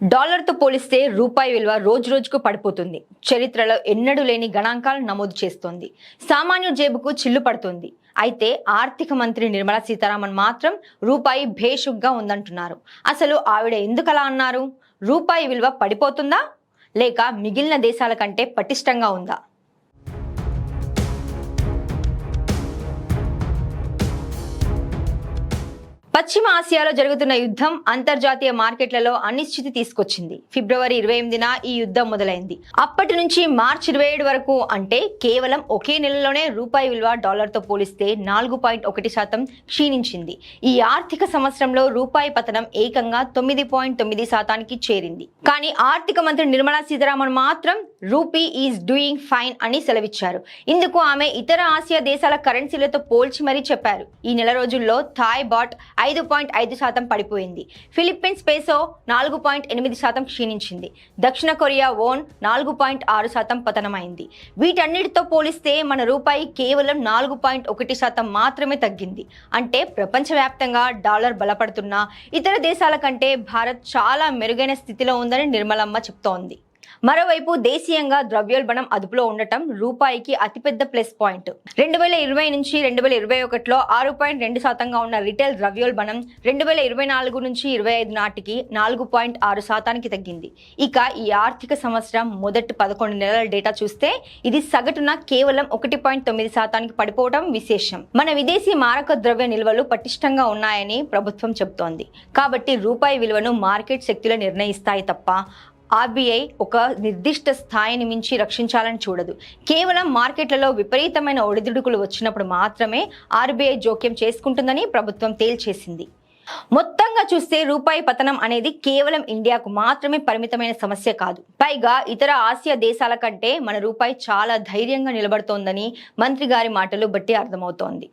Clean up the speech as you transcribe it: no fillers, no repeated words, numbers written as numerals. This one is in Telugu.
డాలర్తో పోలిస్తే రూపాయి విలువ రోజురోజుకు పడిపోతుంది. చరిత్రలో ఎన్నడూ లేని గణాంకాలు నమోదు చేస్తోంది. సామాన్య జేబుకు చిల్లు పడుతుంది. అయితే ఆర్థిక మంత్రి నిర్మలా సీతారామన్ మాత్రం రూపాయి భేషుగ్గా ఉందంటున్నారు. అసలు ఆవిడ ఎందుకలా అన్నారు? రూపాయి విలువ పడిపోతుందా లేక మిగిలిన దేశాల కంటే పటిష్టంగా ఉందా? పశ్చిమ ఆసియాలో జరుగుతున్న యుద్ధం అంతర్జాతీయ మార్కెట్లలో అనిశ్చితి తీసుకొచ్చింది. ఫిబ్రవరి 28న ఈ యుద్ధం మొదలైంది. అప్పటి నుంచి మార్చి 27 వరకు, అంటే కేవలం ఒకే నెలలోనే రూపాయి విలువ డాలర్తో పోలిస్తే 4.1% క్షీణించింది. ఈ ఆర్థిక సంవత్సరంలో రూపాయి పతనం ఏకంగా 9.9% చేరింది. కానీ ఆర్థిక మంత్రి నిర్మలా సీతారామన్ మాత్రం రూపీ ఈజ్ డూయింగ్ ఫైన్ అని సెలవిచ్చారు. ఇందుకు ఆమె ఇతర ఆసియా దేశాల కరెన్సీలతో పోల్చి మరీ చెప్పారు. ఈ నెల రోజుల్లో థాయ్ బాట్ 5.5% పడిపోయింది. ఫిలిప్పీన్స్ పేసో 4.8% క్షీణించింది. దక్షిణ కొరియా వోన్ 4.6% పతనమైంది. వీటన్నిటితో పోలిస్తే మన రూపాయి కేవలం 4.1% మాత్రమే తగ్గింది. అంటే ప్రపంచవ్యాప్తంగా డాలర్ బలపడుతున్నా ఇతర దేశాల కంటే భారత్ చాలా మెరుగైన స్థితిలో ఉందని నిర్మలమ్మ చెప్తోంది. మరోవైపు దేశీయంగా ద్రవ్యోల్బణం అదుపులో ఉండటం రూపాయికి అతిపెద్ద ప్లస్ పాయింట్. 2020 నుంచి 2021లో 6.2%గా ఉన్న రిటైల్ ద్రవ్యోల్బణం 2024 నుంచి 25 నాటికి 4.6%కి తగ్గింది. ఇక ఈ ఆర్థిక సంవత్సరం మొదటి 11 నెలల డేటా చూస్తే ఇది సగటున కేవలం 1.9%కి పడిపోవడం విశేషం. మన విదేశీ మారక ద్రవ్య నిల్వలు పటిష్టంగా ఉన్నాయని ప్రభుత్వం చెబుతోంది. కాబట్టి రూపాయి విలువను మార్కెట్ శక్తులు నిర్ణయిస్తాయి తప్ప ఆర్బీఐ ఒక నిర్దిష్ట స్థాయిని మించి రక్షించాలని చూడదు. కేవలం మార్కెట్లలో విపరీతమైన ఒడిదుడుకులు వచ్చినప్పుడు మాత్రమే ఆర్బీఐ జోక్యం చేసుకుంటుందని ప్రభుత్వం తేల్చేసింది. మొత్తంగా చూస్తే రూపాయి పతనం అనేది కేవలం ఇండియాకు మాత్రమే పరిమితమైన సమస్య కాదు. పైగా ఇతర ఆసియా దేశాల కంటే మన రూపాయి చాలా ధైర్యంగా నిలబడుతోందని మంత్రి గారి మాటలు బట్టి అర్థమవుతోంది.